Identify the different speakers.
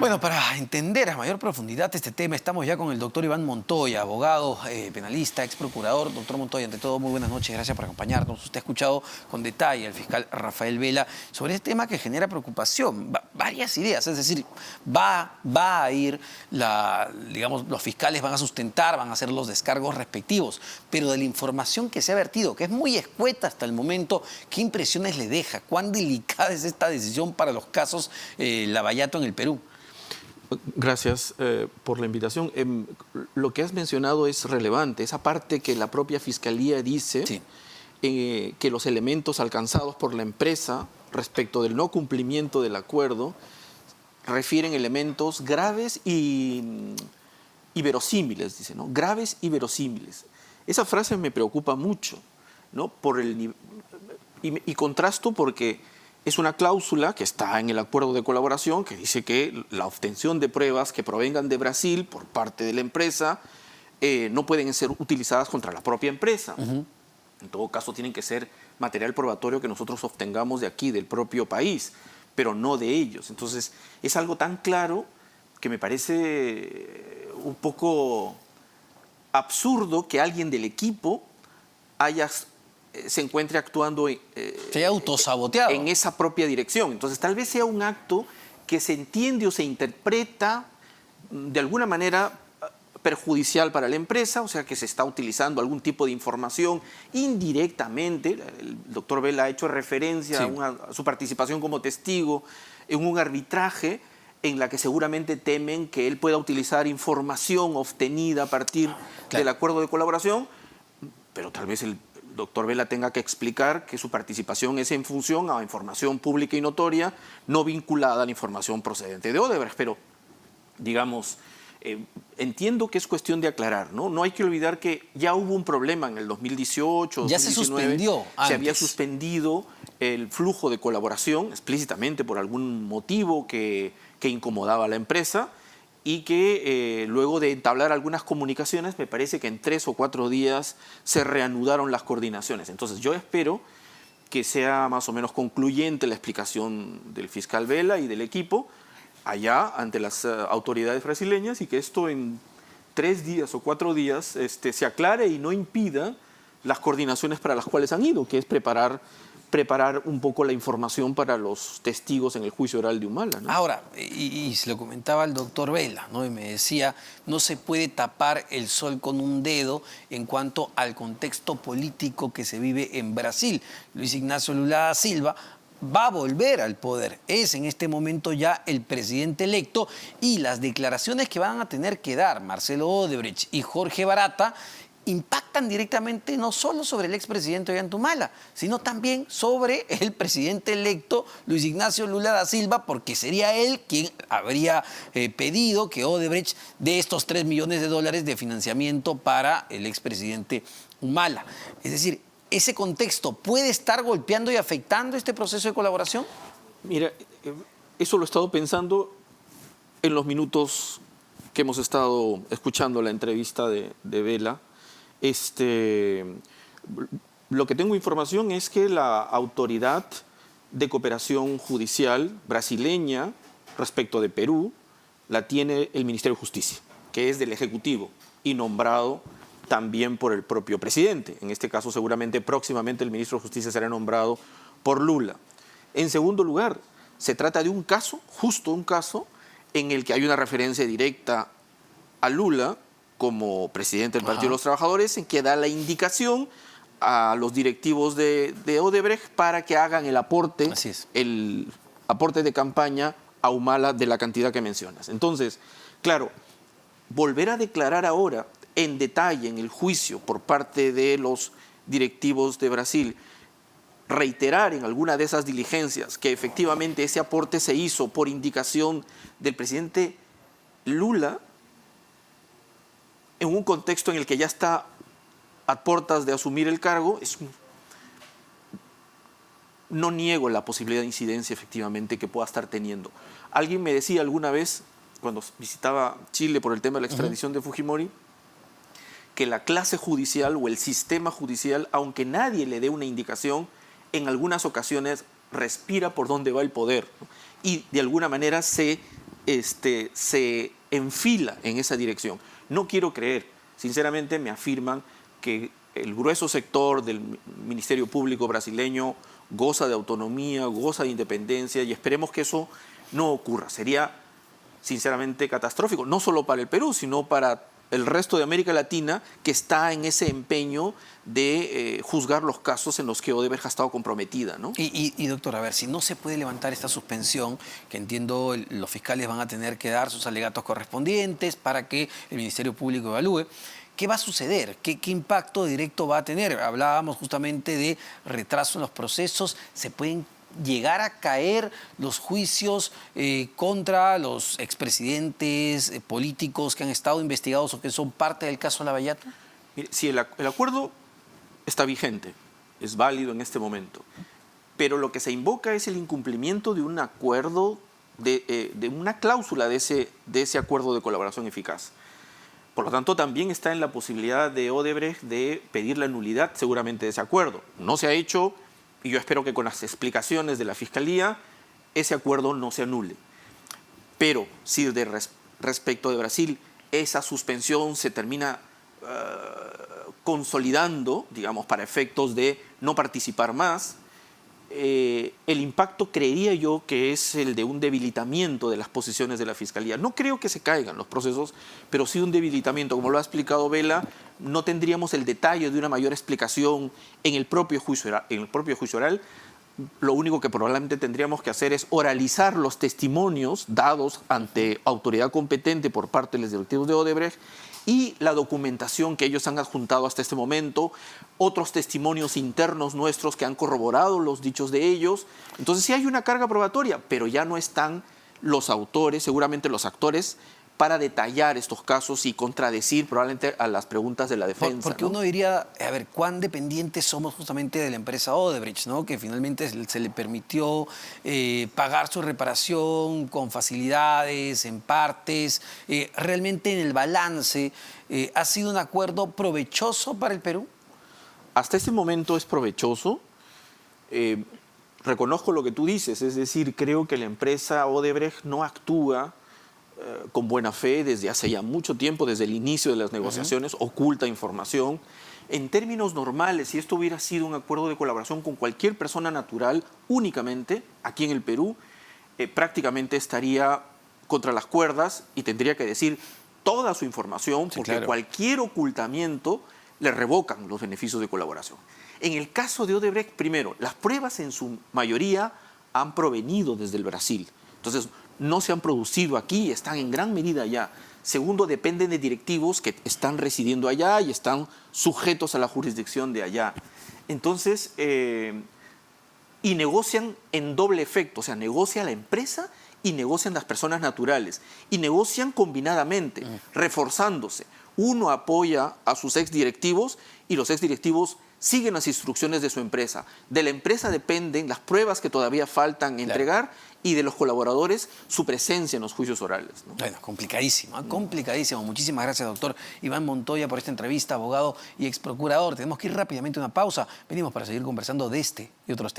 Speaker 1: Bueno, para entender a mayor profundidad este tema, estamos ya con el doctor Iván Montoya, abogado, penalista, ex procurador. Doctor Montoya, ante todo, muy buenas noches, gracias por acompañarnos. Usted ha escuchado con detalle al fiscal Rafael Vela sobre este tema que genera preocupación, varias ideas, es decir, va a ir, digamos, los fiscales van a sustentar, van a hacer los descargos respectivos, pero de la información que se ha vertido, que es muy escueta hasta el momento, ¿qué impresiones le deja? ¿Cuán delicada es esta decisión para los casos Lavallato en el Perú?
Speaker 2: Gracias por la invitación. Lo que has mencionado es relevante. Esa parte que la propia Fiscalía dice,
Speaker 1: sí,
Speaker 2: que los elementos alcanzados por la empresa respecto del no cumplimiento del acuerdo refieren elementos graves y verosímiles, dice, ¿no? Graves y verosímiles. Esa frase me preocupa mucho, ¿no? Y contrasto porque es una cláusula que está en el acuerdo de colaboración que dice que la obtención de pruebas que provengan de Brasil por parte de la empresa no pueden ser utilizadas contra la propia empresa. En todo caso, tienen que ser material probatorio que nosotros obtengamos de aquí, del propio país, pero no de ellos. Entonces, es algo tan claro que me parece un poco absurdo que alguien del equipo se encuentre actuando
Speaker 1: se haya autosaboteado
Speaker 2: en esa propia dirección. Entonces, tal vez sea un acto que se entiende o se interpreta de alguna manera perjudicial para la empresa, o sea, que se está utilizando algún tipo de información indirectamente. El doctor Vela ha hecho referencia a su participación como testigo en un arbitraje en la que seguramente temen que él pueda utilizar información obtenida a partir del acuerdo de colaboración, pero tal vez el doctor Vela tenga que explicar que su participación es en función a información pública y notoria, no vinculada a la información procedente de Odebrecht. Pero, digamos, entiendo que es cuestión de aclarar, ¿no? No hay que olvidar que ya hubo un problema en el 2018,
Speaker 1: ya
Speaker 2: 2019,
Speaker 1: se suspendió antes.
Speaker 2: Se había suspendido el flujo de colaboración explícitamente por algún motivo que incomodaba a la empresa, y que luego de entablar algunas comunicaciones, me parece que en 3 o 4 días se reanudaron las coordinaciones. Entonces yo espero que sea más o menos concluyente la explicación del fiscal Vela y del equipo allá ante las autoridades brasileñas, y que esto en 3 días o 4 días se aclare y no impida las coordinaciones para las cuales han ido, que es preparar un poco la información para los testigos en el juicio oral de Humala, ¿no?
Speaker 1: Ahora, y se lo comentaba el doctor Vela, ¿no? Y me decía, no se puede tapar el sol con un dedo en cuanto al contexto político que se vive en Brasil. Luis Ignacio Lula da Silva va a volver al poder, es en este momento ya el presidente electo, y las declaraciones que van a tener que dar Marcelo Odebrecht y Jorge Barata impactan directamente no solo sobre el expresidente Ollanta Humala, sino también sobre el presidente electo Luis Ignacio Lula da Silva, porque sería él quien habría pedido que Odebrecht dé estos $3 millones de financiamiento para el expresidente Humala. Es decir, ¿ese contexto puede estar golpeando y afectando este proceso de colaboración?
Speaker 2: Mira, eso lo he estado pensando en los minutos que hemos estado escuchando la entrevista de Vela. Lo que tengo información es que la autoridad de cooperación judicial brasileña respecto de Perú la tiene el Ministerio de Justicia, que es del Ejecutivo y nombrado también por el propio presidente. En este caso, seguramente próximamente el ministro de Justicia será nombrado por Lula. En segundo lugar, se trata de un caso, justo un caso, en el que hay una referencia directa a Lula como presidente del Partido de los Trabajadores, en que da la indicación a los directivos de Odebrecht para que hagan el aporte de campaña a Humala de la cantidad que mencionas. Entonces, claro, volver a declarar ahora en detalle en el juicio por parte de los directivos de Brasil, reiterar en alguna de esas diligencias que efectivamente ese aporte se hizo por indicación del presidente Lula, en un contexto en el que ya está a puertas de asumir el cargo, no niego la posibilidad de incidencia efectivamente que pueda estar teniendo. Alguien me decía alguna vez, cuando visitaba Chile por el tema de la extradición de Fujimori, que la clase judicial o el sistema judicial, aunque nadie le dé una indicación, en algunas ocasiones respira por dónde va el poder, ¿no? Y de alguna manera se se enfila en esa dirección. No quiero creer, sinceramente me afirman que el grueso sector del Ministerio Público brasileño goza de autonomía, goza de independencia y esperemos que eso no ocurra. Sería sinceramente catastrófico, no solo para el Perú, sino para el resto de América Latina que está en ese empeño de juzgar los casos en los que Odebrecht ha estado comprometida, ¿no?
Speaker 1: Y doctor, a ver, si no se puede levantar esta suspensión, que entiendo los fiscales van a tener que dar sus alegatos correspondientes para que el Ministerio Público evalúe, ¿qué va a suceder? ¿Qué impacto directo va a tener? Hablábamos justamente de retraso en los procesos, ¿se pueden llegar a caer los juicios contra los expresidentes políticos que han estado investigados o que son parte del caso Lavallato?
Speaker 2: Mire, si el acuerdo está vigente, es válido en este momento, pero lo que se invoca es el incumplimiento de un acuerdo, de una cláusula de ese acuerdo de colaboración eficaz. Por lo tanto, también está en la posibilidad de Odebrecht de pedir la nulidad seguramente de ese acuerdo. No se ha hecho y yo espero que con las explicaciones de la Fiscalía ese acuerdo no se anule. Pero si respecto de Brasil esa suspensión se termina consolidando, digamos, para efectos de no participar más, el impacto creería yo que es el de un debilitamiento de las posiciones de la Fiscalía. No creo que se caigan los procesos, pero sí un debilitamiento. Como lo ha explicado Vela, no tendríamos el detalle de una mayor explicación en el propio juicio oral. Lo único que probablemente tendríamos que hacer es oralizar los testimonios dados ante autoridad competente por parte de los directivos de Odebrecht y la documentación que ellos han adjuntado hasta este momento, otros testimonios internos nuestros que han corroborado los dichos de ellos. Entonces sí hay una carga probatoria, pero ya no están los autores, seguramente los actores, para detallar estos casos y contradecir probablemente a las preguntas de la defensa.
Speaker 1: Porque
Speaker 2: ¿no?
Speaker 1: uno diría, a ver, cuán dependientes somos justamente de la empresa Odebrecht, ¿no? Que finalmente se le permitió pagar su reparación con facilidades, en partes. Realmente en el balance, ¿ha sido un acuerdo provechoso para el Perú?
Speaker 2: Hasta este momento es provechoso. Reconozco lo que tú dices, es decir, creo que la empresa Odebrecht no actúa con buena fe desde hace ya mucho tiempo, desde el inicio de las negociaciones, oculta información. En términos normales, si esto hubiera sido un acuerdo de colaboración con cualquier persona natural únicamente, aquí en el Perú, prácticamente estaría contra las cuerdas y tendría que decir toda su información, porque claro, cualquier ocultamiento le revocan los beneficios de colaboración. En el caso de Odebrecht, primero, las pruebas en su mayoría han provenido desde el Brasil. Entonces, no se han producido aquí, están en gran medida allá. Segundo, dependen de directivos que están residiendo allá y están sujetos a la jurisdicción de allá. Entonces, y negocian en doble efecto, o sea, negocia la empresa y negocian las personas naturales. Y negocian combinadamente, reforzándose. Uno apoya a sus exdirectivos y los exdirectivos siguen las instrucciones de su empresa. De la empresa dependen las pruebas que todavía faltan entregar y de los colaboradores su presencia en los juicios orales, ¿no?
Speaker 1: Bueno, complicadísimo, complicadísimo. Muchísimas gracias, doctor Iván Montoya, por esta entrevista, abogado y ex procurador. Tenemos que ir rápidamente a una pausa. Venimos para seguir conversando de este y otros temas.